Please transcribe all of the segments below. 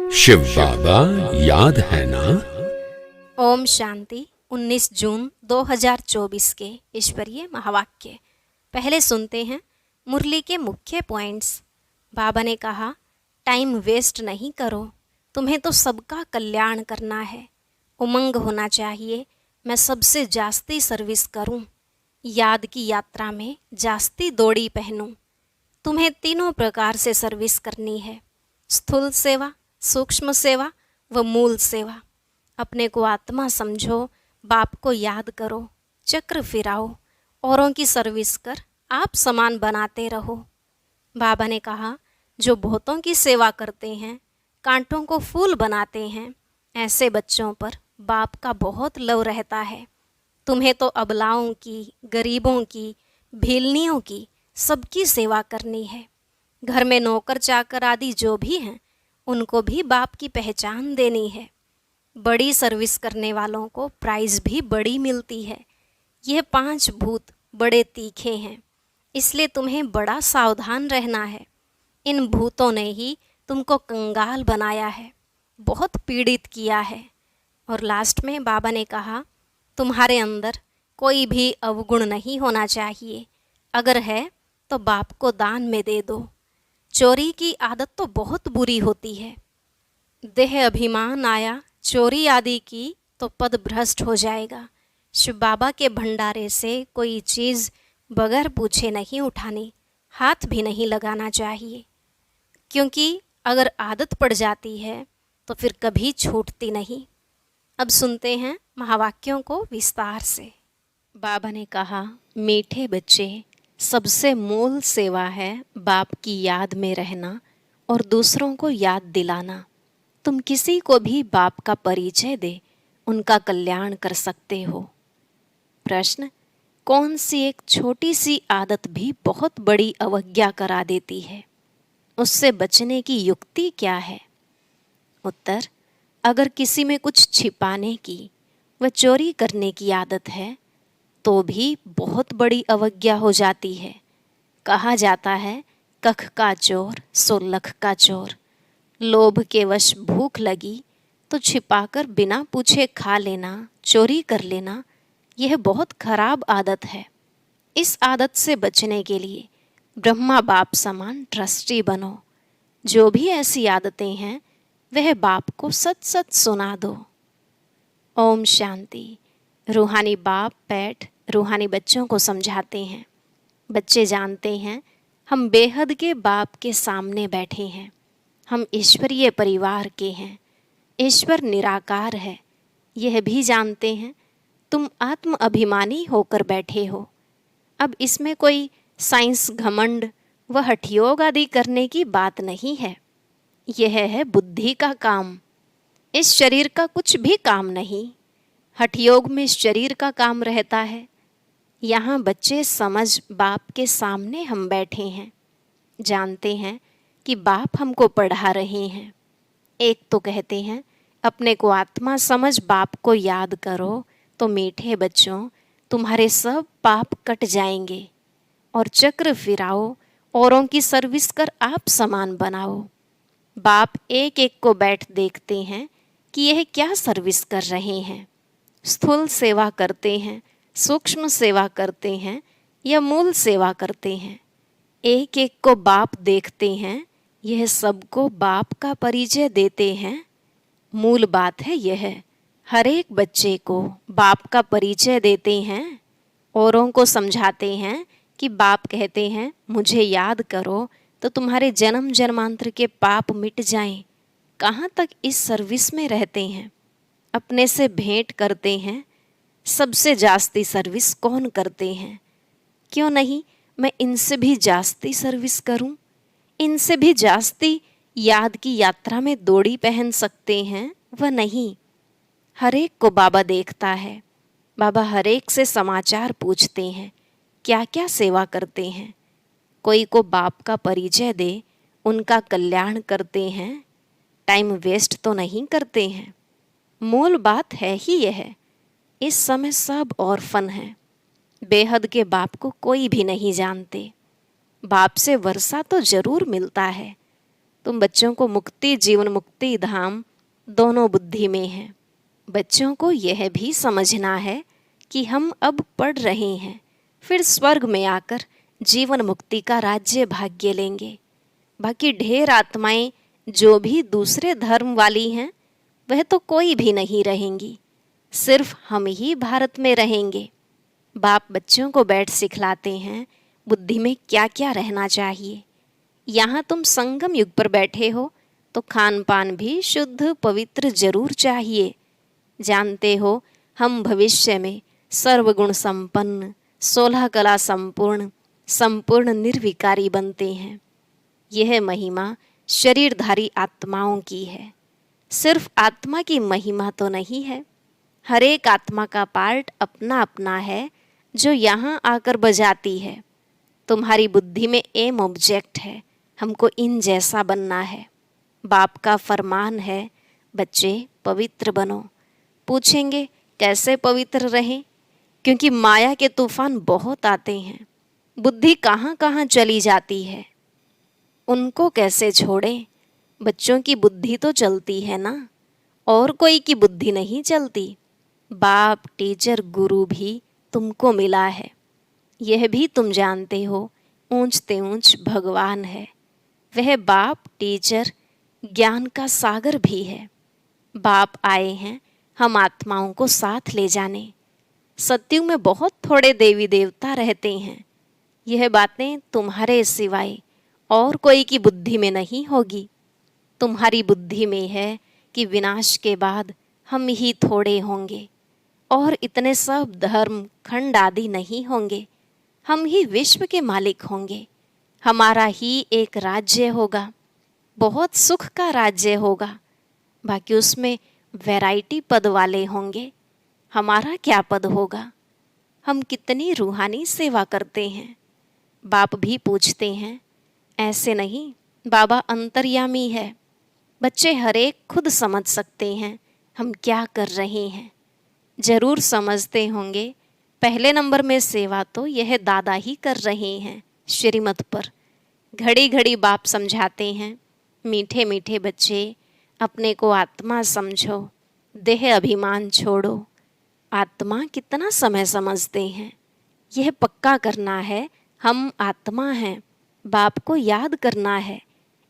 शिव बाबा याद है ना। ओम शांति। 19 जून 2024 के ईश्वरीय महावाक्य पहले सुनते हैं मुरली के मुख्य पॉइंट्स। बाबा ने कहा, टाइम वेस्ट नहीं करो, तुम्हें तो सबका कल्याण करना है। उमंग होना चाहिए, मैं सबसे जास्ती सर्विस करूं, याद की यात्रा में जास्ती दौड़ी पहनूं। तुम्हें तीनों प्रकार से सर्विस करनी है, स्थूल सेवा, सूक्ष्म सेवा व मूल सेवा। अपने को आत्मा समझो, बाप को याद करो, चक्र फिराओ, औरों की सर्विस कर आप समान बनाते रहो। बाबा ने कहा, जो बहुतों की सेवा करते हैं, कांटों को फूल बनाते हैं, ऐसे बच्चों पर बाप का बहुत लव रहता है। तुम्हें तो अबलाओं की, गरीबों की, भीलनियों की, सबकी सेवा करनी है। घर में नौकर चाकर आदि जो भी हैं, उनको भी बाप की पहचान देनी है। बड़ी सर्विस करने वालों को प्राइज़ भी बड़ी मिलती है। यह 5 भूत बड़े तीखे हैं, इसलिए तुम्हें बड़ा सावधान रहना है। इन भूतों ने ही तुमको कंगाल बनाया है, बहुत पीड़ित किया है। और लास्ट में बाबा ने कहा, तुम्हारे अंदर कोई भी अवगुण नहीं होना चाहिए। अगर है तो बाप को दान में दे दो। चोरी की आदत तो बहुत बुरी होती है। देह अभिमान आया चोरी आदि की तो पद भ्रष्ट हो जाएगा। शिव बाबा के भंडारे से कोई चीज़ बगैर पूछे नहीं उठानी, हाथ भी नहीं लगाना चाहिए, क्योंकि अगर आदत पड़ जाती है तो फिर कभी छूटती नहीं। अब सुनते हैं महावाक्यों को विस्तार से। बाबा ने कहा, मीठे बच्चे, सबसे मूल सेवा है बाप की याद में रहना और दूसरों को याद दिलाना। तुम किसी को भी बाप का परिचय दे, उनका कल्याण कर सकते हो। प्रश्न, कौन सी एक छोटी सी आदत भी बहुत बड़ी अवज्ञा करा देती है? उससे बचने की युक्ति क्या है? उत्तर, अगर किसी में कुछ छिपाने की व चोरी करने की आदत है तो भी बहुत बड़ी अवज्ञा हो जाती है। कहा जाता है, कख का चोर सो लख का चोर। लोभ के वश भूख लगी तो छिपाकर बिना पूछे खा लेना, चोरी कर लेना, यह बहुत खराब आदत है। इस आदत से बचने के लिए ब्रह्मा बाप समान ट्रस्टी बनो। जो भी ऐसी आदतें हैं वह बाप को सच सच सुना दो। ओम शांति। रूहानी बाप बैठ रूहानी बच्चों को समझाते हैं। बच्चे जानते हैं हम बेहद के बाप के सामने बैठे हैं, हम ईश्वरीय परिवार के हैं, ईश्वर निराकार है। यह भी जानते हैं तुम आत्म अभिमानी होकर बैठे हो। अब इसमें कोई साइंस घमंड व हठयोग आदि करने की बात नहीं है। यह है बुद्धि का काम, इस शरीर का कुछ भी काम नहीं। हठयोग में शरीर का काम रहता है। यहाँ बच्चे समझ बाप के सामने हम बैठे हैं, जानते हैं कि बाप हमको पढ़ा रहे हैं। एक तो कहते हैं अपने को आत्मा समझ बाप को याद करो तो मीठे बच्चों तुम्हारे सब पाप कट जाएंगे। और चक्र फिराओ, औरों की सर्विस कर आप समान बनाओ। बाप एक एक को बैठ देखते हैं कि यह क्या सर्विस कर रहे हैं। स्थूल सेवा करते हैं, सूक्ष्म सेवा करते हैं या मूल सेवा करते हैं। एक एक को बाप देखते हैं, यह सबको बाप का परिचय देते हैं। मूल बात है यह, हर एक बच्चे को बाप का परिचय देते हैं। औरों को समझाते हैं कि बाप कहते हैं मुझे याद करो तो तुम्हारे जन्म जन्मांतर के पाप मिट जाएं। कहाँ तक इस सर्विस में रहते हैं? अपने से भेंट करते हैं। सबसे जास्ती सर्विस कौन करते हैं? क्यों नहीं मैं इनसे भी जास्ती सर्विस करूं? इनसे भी जास्ती याद की यात्रा में दौड़ी पहन सकते हैं व नहीं। हर एक को बाबा देखता है। बाबा हर एक से समाचार पूछते हैं, क्या क्या सेवा करते हैं। कोई को बाप का परिचय दे, उनका कल्याण करते हैं। टाइम वेस्ट तो नहीं करते हैं। मूल बात है ही यह। इस समय सब ऑर्फन हैं, बेहद के बाप को कोई भी नहीं जानते। बाप से वर्षा तो जरूर मिलता है, तुम बच्चों को मुक्ति, जीवन मुक्ति धाम दोनों बुद्धि में है। बच्चों को यह भी समझना है कि हम अब पढ़ रहे हैं, फिर स्वर्ग में आकर जीवन मुक्ति का राज्य भाग्य लेंगे। बाकी ढेर आत्माएं जो भी दूसरे धर्म वाली हैं वह तो कोई भी नहीं रहेंगी, सिर्फ हम ही भारत में रहेंगे। बाप बच्चों को बैठ सिखलाते हैं बुद्धि में क्या क्या रहना चाहिए। यहाँ तुम संगम युग पर बैठे हो तो खान पान भी शुद्ध पवित्र जरूर चाहिए। जानते हो हम भविष्य में सर्वगुण संपन्न, 16 कला संपूर्ण, संपूर्ण निर्विकारी बनते हैं। यह महिमा शरीरधारी आत्माओं की है। सिर्फ आत्मा की महिमा तो नहीं है, हर एक आत्मा का पार्ट अपना अपना है जो यहाँ आकर बजाती है। तुम्हारी बुद्धि में एम ऑब्जेक्ट है, हमको इन जैसा बनना है। बाप का फरमान है, बच्चे पवित्र बनो। पूछेंगे कैसे पवित्र रहें, क्योंकि माया के तूफान बहुत आते हैं, बुद्धि कहाँ कहाँ चली जाती है, उनको कैसे छोड़ें। बच्चों की बुद्धि तो चलती है ना, और कोई की बुद्धि नहीं चलती। बाप, टीचर, गुरु भी तुमको मिला है, यह भी तुम जानते हो। ऊंचते ऊंच भगवान है, वह बाप, टीचर, ज्ञान का सागर भी है। बाप आए हैं हम आत्माओं को साथ ले जाने। सत्युग में बहुत थोड़े देवी देवता रहते हैं, यह बातें तुम्हारे सिवाय और कोई की बुद्धि में नहीं होगी। तुम्हारी बुद्धि में है कि विनाश के बाद हम ही थोड़े होंगे और इतने सब धर्म खंड आदि नहीं होंगे, हम ही विश्व के मालिक होंगे। हमारा ही एक राज्य होगा, बहुत सुख का राज्य होगा। बाकी उसमें वैरायटी पद वाले होंगे, हमारा क्या पद होगा। हम कितनी रूहानी सेवा करते हैं। बाप भी पूछते हैं, ऐसे नहीं, बाबा अंतर्यामी है। बच्चे हर एक खुद समझ सकते हैं हम क्या कर रहे हैं। जरूर समझते होंगे पहले नंबर में सेवा तो यह दादा ही कर रहे हैं श्रीमत पर। घड़ी घड़ी बाप समझाते हैं, मीठे मीठे बच्चे अपने को आत्मा समझो, देह अभिमान छोड़ो। आत्मा कितना समय समझते हैं, यह पक्का करना है हम आत्मा हैं। बाप को याद करना है,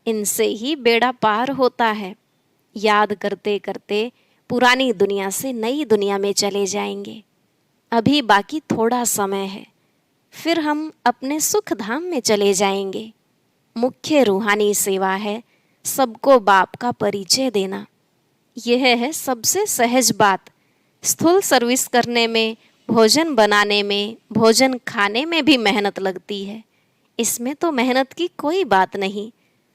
इनसे ही बेड़ा पार होता है। याद करते करते पुरानी दुनिया से नई दुनिया में चले जाएंगे। अभी बाकी थोड़ा समय है, फिर हम अपने सुख धाम में चले जाएंगे। मुख्य रूहानी सेवा है सबको बाप का परिचय देना। यह है सबसे सहज बात। स्थूल सर्विस करने में, भोजन बनाने में, भोजन खाने में भी मेहनत लगती है, इसमें तो मेहनत की कोई बात नहीं।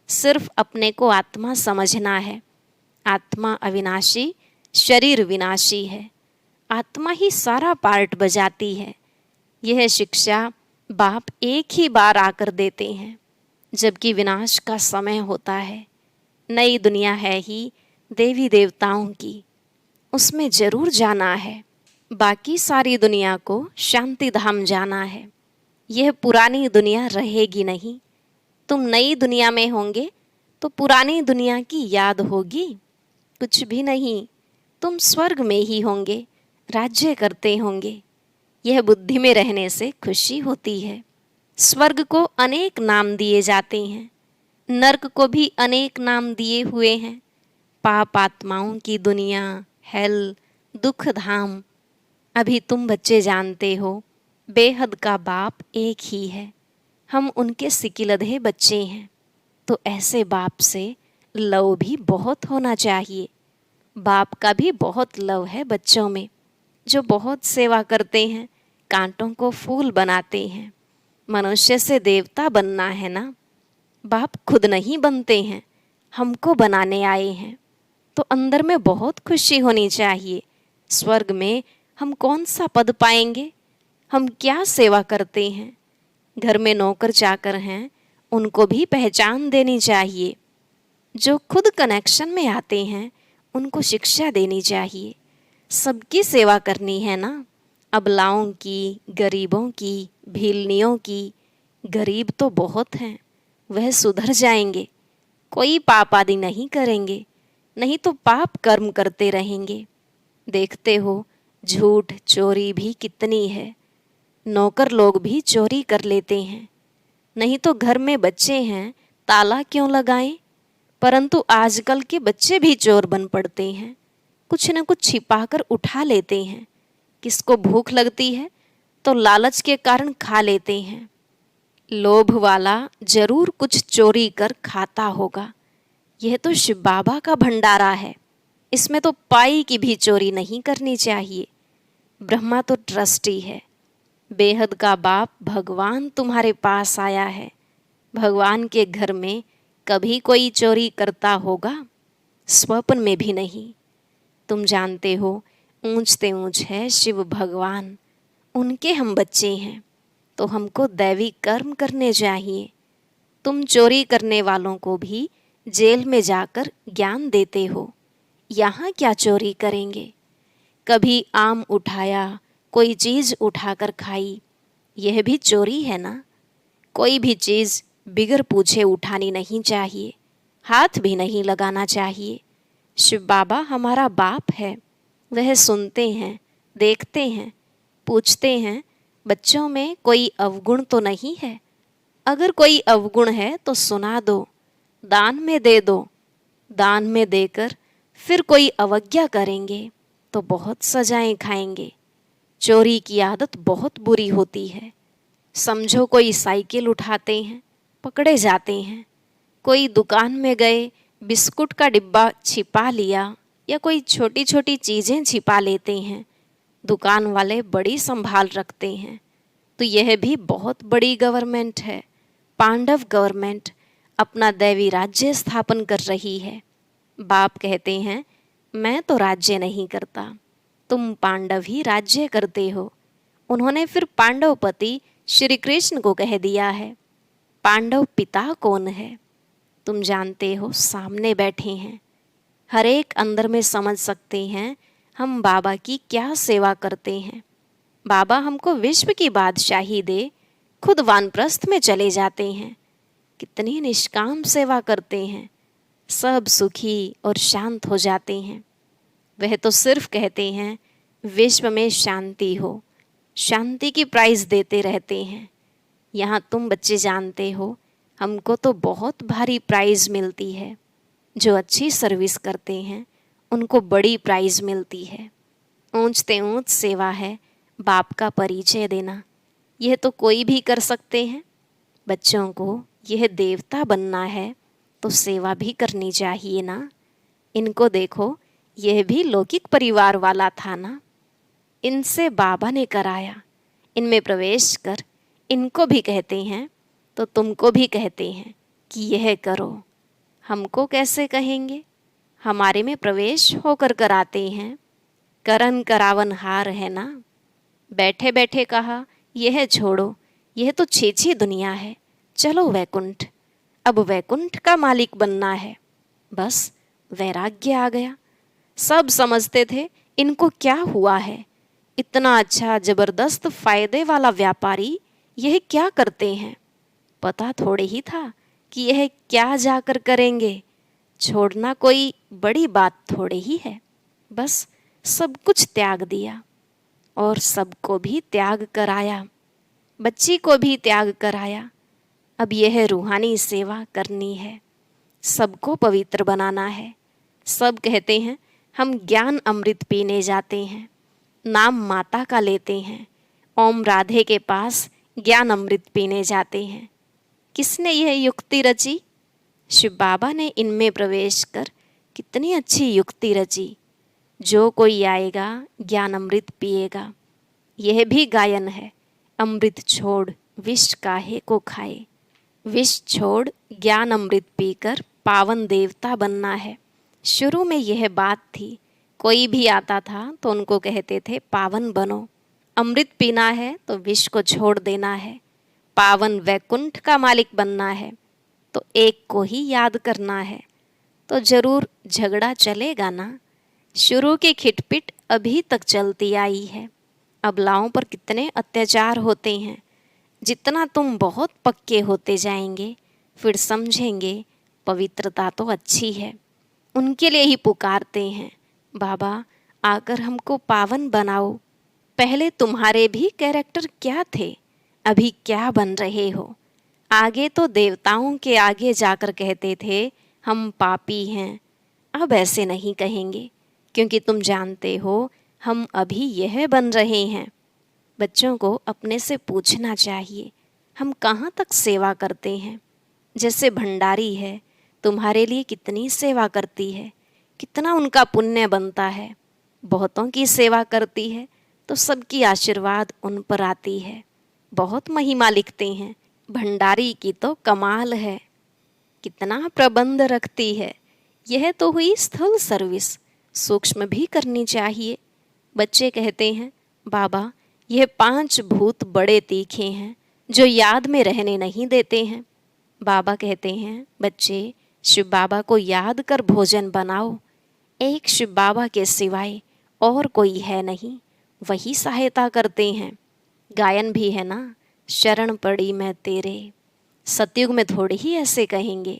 सिर्फ अपने को आत्मा समझना है। आत्मा अविनाशी, शरीर विनाशी है। आत्मा ही सारा पार्ट बजाती है। यह शिक्षा बाप एक ही बार आकर देते हैं, जबकि विनाश का समय होता है। नई दुनिया है ही देवी देवताओं की, उसमें जरूर जाना है। बाकी सारी दुनिया को शांति धाम जाना है। यह पुरानी दुनिया रहेगी नहीं। तुम नई दुनिया में होंगे तो पुरानी दुनिया की याद होगी? कुछ भी नहीं। तुम स्वर्ग में ही होंगे, राज्य करते होंगे। यह बुद्धि में रहने से खुशी होती है। स्वर्ग को अनेक नाम दिए जाते हैं, नर्क को भी अनेक नाम दिए हुए हैं। पाप आत्माओं की दुनिया, हेल, दुख धाम। अभी तुम बच्चे जानते हो बेहद का बाप एक ही है, हम उनके सिकिलधे बच्चे हैं। तो ऐसे बाप से लव भी बहुत होना चाहिए। बाप का भी बहुत लव है बच्चों में, जो बहुत सेवा करते हैं, कांटों को फूल बनाते हैं। मनुष्य से देवता बनना है ना, बाप खुद नहीं बनते हैं, हमको बनाने आए हैं। तो अंदर में बहुत खुशी होनी चाहिए। स्वर्ग में हम कौन सा पद पाएंगे, हम क्या सेवा करते हैं। घर में नौकर चाकर हैं, उनको भी पहचान देनी चाहिए। जो खुद कनेक्शन में आते हैं उनको शिक्षा देनी चाहिए। सबकी सेवा करनी है ना, अबलाओं की, गरीबों की, भीलनियों की। गरीब तो बहुत हैं, वह सुधर जाएंगे। कोई पाप आदि नहीं करेंगे, नहीं तो पाप कर्म करते रहेंगे। देखते हो झूठ चोरी भी कितनी है, नौकर लोग भी चोरी कर लेते हैं। नहीं तो घर में बच्चे हैं, ताला क्यों लगाएं? परंतु आजकल के बच्चे भी चोर बन पड़ते हैं, कुछ न कुछ छिपाकर उठा लेते हैं। किसको भूख लगती है तो लालच के कारण खा लेते हैं। लोभ वाला जरूर कुछ चोरी कर खाता होगा। यह तो शिव बाबा का भंडारा है, इसमें तो पाई की भी चोरी नहीं करनी चाहिए। ब्रह्मा तो ट्रस्टी है, बेहद का बाप भगवान तुम्हारे पास आया है। भगवान के घर में कभी कोई चोरी करता होगा? स्वप्न में भी नहीं। तुम जानते हो ऊंचते ऊंच है शिव भगवान, उनके हम बच्चे हैं तो हमको दैवी कर्म करने चाहिए। तुम चोरी करने वालों को भी जेल में जाकर ज्ञान देते हो, यहाँ क्या चोरी करेंगे? कभी आम उठाया, कोई चीज़ उठाकर खाई, यह भी चोरी है ना? कोई भी चीज़ बिगर पूछे उठानी नहीं चाहिए, हाथ भी नहीं लगाना चाहिए। शिव बाबा हमारा बाप है, वह सुनते हैं, देखते हैं, पूछते हैं बच्चों में कोई अवगुण तो नहीं है? अगर कोई अवगुण है तो सुना दो, दान में दे दो। दान में देकर फिर कोई अवज्ञा करेंगे तो बहुत सजाएं खाएंगे। चोरी की आदत बहुत बुरी होती है। समझो कोई साइकिल उठाते हैं, पकड़े जाते हैं। कोई दुकान में गए, बिस्कुट का डिब्बा छिपा लिया या कोई छोटी छोटी चीज़ें छिपा लेते हैं, दुकान वाले बड़ी संभाल रखते हैं। तो यह भी बहुत बड़ी गवर्नमेंट है, पांडव गवर्नमेंट अपना दैवी राज्य स्थापन कर रही है। बाप कहते हैं मैं तो राज्य नहीं करता, तुम पांडव ही राज्य करते हो। उन्होंने फिर पांडवपति श्री कृष्ण को कह दिया है। पांडव पिता कौन है? तुम जानते हो, सामने बैठे हैं। हर एक अंदर में समझ सकते हैं हम बाबा की क्या सेवा करते हैं। बाबा हमको विश्व की बादशाही दे, खुद वानप्रस्थ में चले जाते हैं। कितनी निष्काम सेवा करते हैं, सब सुखी और शांत हो जाते हैं। वह तो सिर्फ कहते हैं विश्व में शांति हो, शांति की प्राइज देते रहते हैं। यहाँ तुम बच्चे जानते हो हमको तो बहुत भारी प्राइज मिलती है। जो अच्छी सर्विस करते हैं उनको बड़ी प्राइज मिलती है। ऊंचते ऊंच सेवा है बाप का परिचय देना, यह तो कोई भी कर सकते हैं। बच्चों को यह देवता बनना है तो सेवा भी करनी चाहिए ना। इनको देखो, यह भी लौकिक परिवार वाला था ना, इनसे बाबा ने कराया। इनमें प्रवेश कर इनको भी कहते हैं तो तुमको भी कहते हैं कि यह करो। हमको कैसे कहेंगे? हमारे में प्रवेश होकर कराते हैं। करन करावन हार है ना। बैठे बैठे कहा यह छोड़ो, यह तो छीछी दुनिया है, चलो वैकुंठ। अब वैकुंठ का मालिक बनना है। बस वैराग्य आ गया। सब समझते थे इनको क्या हुआ है, इतना अच्छा जबरदस्त फायदे वाला व्यापारी यह क्या करते हैं। पता थोड़े ही था कि यह क्या जाकर करेंगे। छोड़ना कोई बड़ी बात थोड़े ही है। बस सब कुछ त्याग दिया और सबको भी त्याग कराया, बच्ची को भी त्याग कराया। अब यह रूहानी सेवा करनी है, सबको पवित्र बनाना है। सब कहते हैं हम ज्ञान अमृत पीने जाते हैं, नाम माता का लेते हैं, ओम राधे के पास ज्ञान अमृत पीने जाते हैं। किसने यह युक्ति रची? शिव बाबा ने इनमें प्रवेश कर कितनी अच्छी युक्ति रची। जो कोई आएगा ज्ञान अमृत पिएगा। यह भी गायन है, अमृत छोड़ विष काहे को खाए। विष छोड़ ज्ञान अमृत पीकर पावन देवता बनना है। शुरू में यह बात थी, कोई भी आता था तो उनको कहते थे पावन बनो। अमृत पीना है तो विष को छोड़ देना है। पावन वैकुंठ का मालिक बनना है तो एक को ही याद करना है। तो जरूर झगड़ा चलेगा ना। शुरू की खिटपिट अभी तक चलती आई है। अबलाओं पर कितने अत्याचार होते हैं। जितना तुम बहुत पक्के होते जाएंगे फिर समझेंगे पवित्रता तो अच्छी है, उनके लिए ही पुकारते हैं, बाबा आकर हमको पावन बनाओ। पहले तुम्हारे भी कैरेक्टर क्या थे, अभी क्या बन रहे हो? आगे तो देवताओं के आगे जाकर कहते थे हम पापी हैं, अब ऐसे नहीं कहेंगे, क्योंकि तुम जानते हो हम अभी यह बन रहे हैं। बच्चों को अपने से पूछना चाहिए, हम कहाँ तक सेवा करते हैं? जैसे भंडारी है, तुम्हारे लिए कितनी सेवा करती है, कितना उनका पुण्य बनता है। बहुतों की सेवा करती है तो सबकी आशीर्वाद उन पर आती है। बहुत महिमा लिखते हैं, भंडारी की तो कमाल है, कितना प्रबंध रखती है। यह तो हुई स्थूल सर्विस, सूक्ष्म भी करनी चाहिए। बच्चे कहते हैं, बाबा यह 5 भूत बड़े तीखे हैं जो याद में रहने नहीं देते हैं। बाबा कहते हैं, बच्चे शिव बाबा को याद कर भोजन बनाओ। एक शिव बाबा के सिवाय और कोई है नहीं, वही सहायता करते हैं। गायन भी है ना, शरण पड़ी मैं तेरे। सतयुग में थोड़ी ही ऐसे कहेंगे,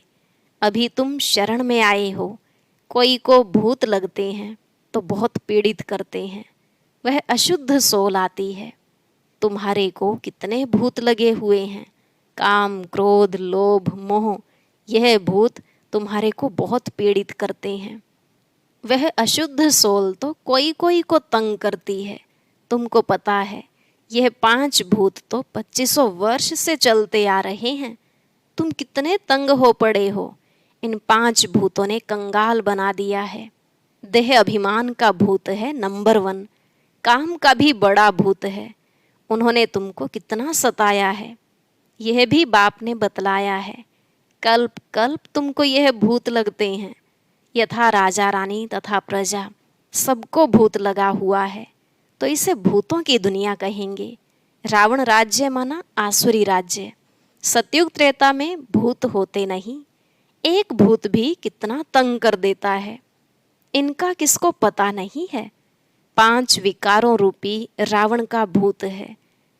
अभी तुम शरण में आए हो। कोई को भूत लगते हैं तो बहुत पीड़ित करते हैं, वह अशुद्ध सोल आती है। तुम्हारे को कितने भूत लगे हुए हैं, काम क्रोध लोभ मोह, यह भूत तुम्हारे को बहुत पीड़ित करते हैं। वह अशुद्ध सोल तो कोई कोई को तंग करती है। तुमको पता है यह 5 भूत तो 2500 वर्ष से चलते आ रहे हैं। तुम कितने तंग हो पड़े हो, इन 5 भूतों ने कंगाल बना दिया है। देह अभिमान का भूत है नंबर 1, काम का भी बड़ा भूत है। उन्होंने तुमको कितना सताया है, यह भी बाप ने बतलाया है। कल्प कल्प तुमको यह भूत लगते हैं। यथा राजा रानी तथा प्रजा सबको भूत लगा हुआ है, तो इसे भूतों की दुनिया कहेंगे। रावण राज्य माना आसुरी राज्य। सतयुग त्रेता में भूत होते नहीं, एक भूत भी कितना तंग कर देता है, इनका किसको पता नहीं है। 5 विकारों रूपी रावण का भूत है,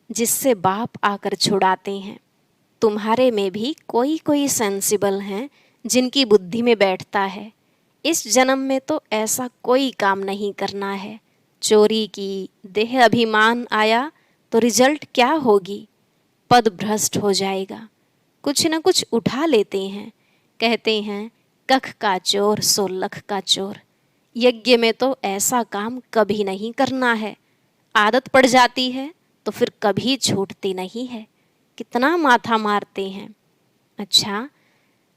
जिससे बाप आकर छुड़ाते हैं। तुम्हारे में भी कोई कोई सेंसिबल हैं जिनकी बुद्धि में बैठता है, इस जन्म में तो ऐसा कोई काम नहीं करना है। चोरी की, देह अभिमान आया तो रिजल्ट क्या होगी? पद भ्रष्ट हो जाएगा। कुछ न कुछ उठा लेते हैं, कहते हैं कख का चोर सो लख का चोर। यज्ञ में तो ऐसा काम कभी नहीं करना है, आदत पड़ जाती है तो फिर कभी छूटती नहीं है। कितना माथा मारते हैं। अच्छा,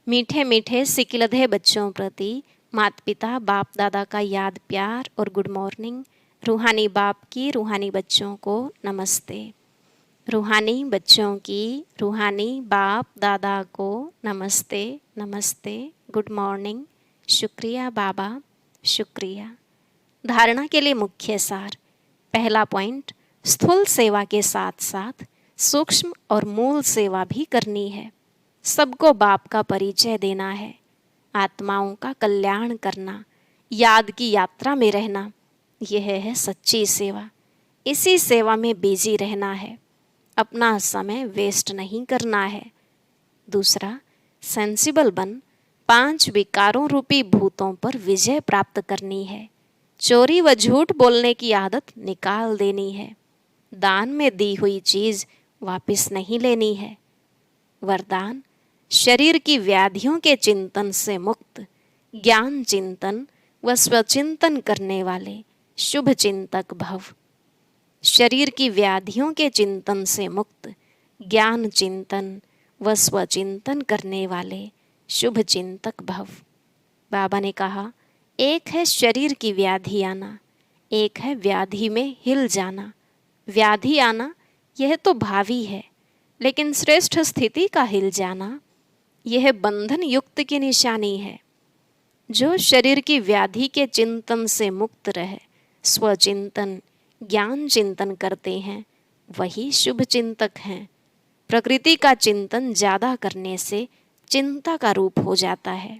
मीठे मीठे सिकिलधे बच्चों प्रति माता पिता बाप दादा का याद प्यार और गुड मॉर्निंग। रूहानी बाप की रूहानी बच्चों को नमस्ते। रूहानी बच्चों की रूहानी बाप दादा को नमस्ते नमस्ते, गुड मॉर्निंग। शुक्रिया बाबा, शुक्रिया। धारणा के लिए मुख्य सार। पहला पॉइंट, स्थूल सेवा के साथ साथ सूक्ष्म और मूल सेवा भी करनी है। सबको बाप का परिचय देना है, आत्माओं का कल्याण करना, याद की यात्रा में रहना, यह है सच्ची सेवा। इसी सेवा में बिजी रहना है, अपना समय वेस्ट नहीं करना है। दूसरा, सेंसिबल बन 5 विकारों रूपी भूतों पर विजय प्राप्त करनी है। चोरी व झूठ बोलने की आदत निकाल देनी है। दान में दी हुई चीज वापस नहीं लेनी है। वरदान, शरीर की व्याधियों के चिंतन से मुक्त, ज्ञान चिंतन व स्वचिंतन करने वाले शुभ चिंतक भव। शरीर की व्याधियों के चिंतन से मुक्त, ज्ञान चिंतन व स्वचिंतन करने वाले शुभ चिंतक भव। बाबा ने कहा, एक है शरीर की व्याधि आना, एक है व्याधि में हिल जाना। व्याधि आना यह तो भावी है, लेकिन श्रेष्ठ स्थिति का हिल जाना यह बंधन युक्त की निशानी है। जो शरीर की व्याधि के चिंतन से मुक्त रहे, स्वचिंतन ज्ञान चिंतन करते हैं, वही शुभ चिंतक हैं। प्रकृति का चिंतन ज़्यादा करने से चिंता का रूप हो जाता है।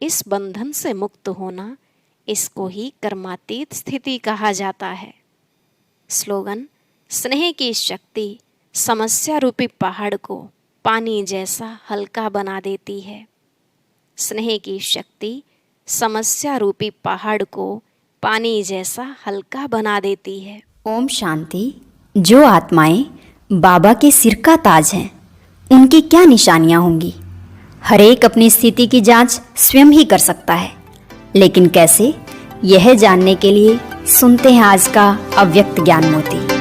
इस बंधन से मुक्त होना, इसको ही कर्मातीत स्थिति कहा जाता है। स्लोगन, स्नेह की शक्ति समस्या रूपी पहाड़ को पानी जैसा हल्का बना देती है। स्नेह की शक्ति समस्या रूपी पहाड़ को पानी जैसा हल्का बना देती है। ओम शांति। जो आत्माएं बाबा के सिर का ताज हैं, उनकी क्या निशानियां होंगी? हर एक अपनी स्थिति की जांच स्वयं ही कर सकता है, लेकिन कैसे, यह जानने के लिए सुनते हैं आज का अव्यक्त ज्ञान मोती।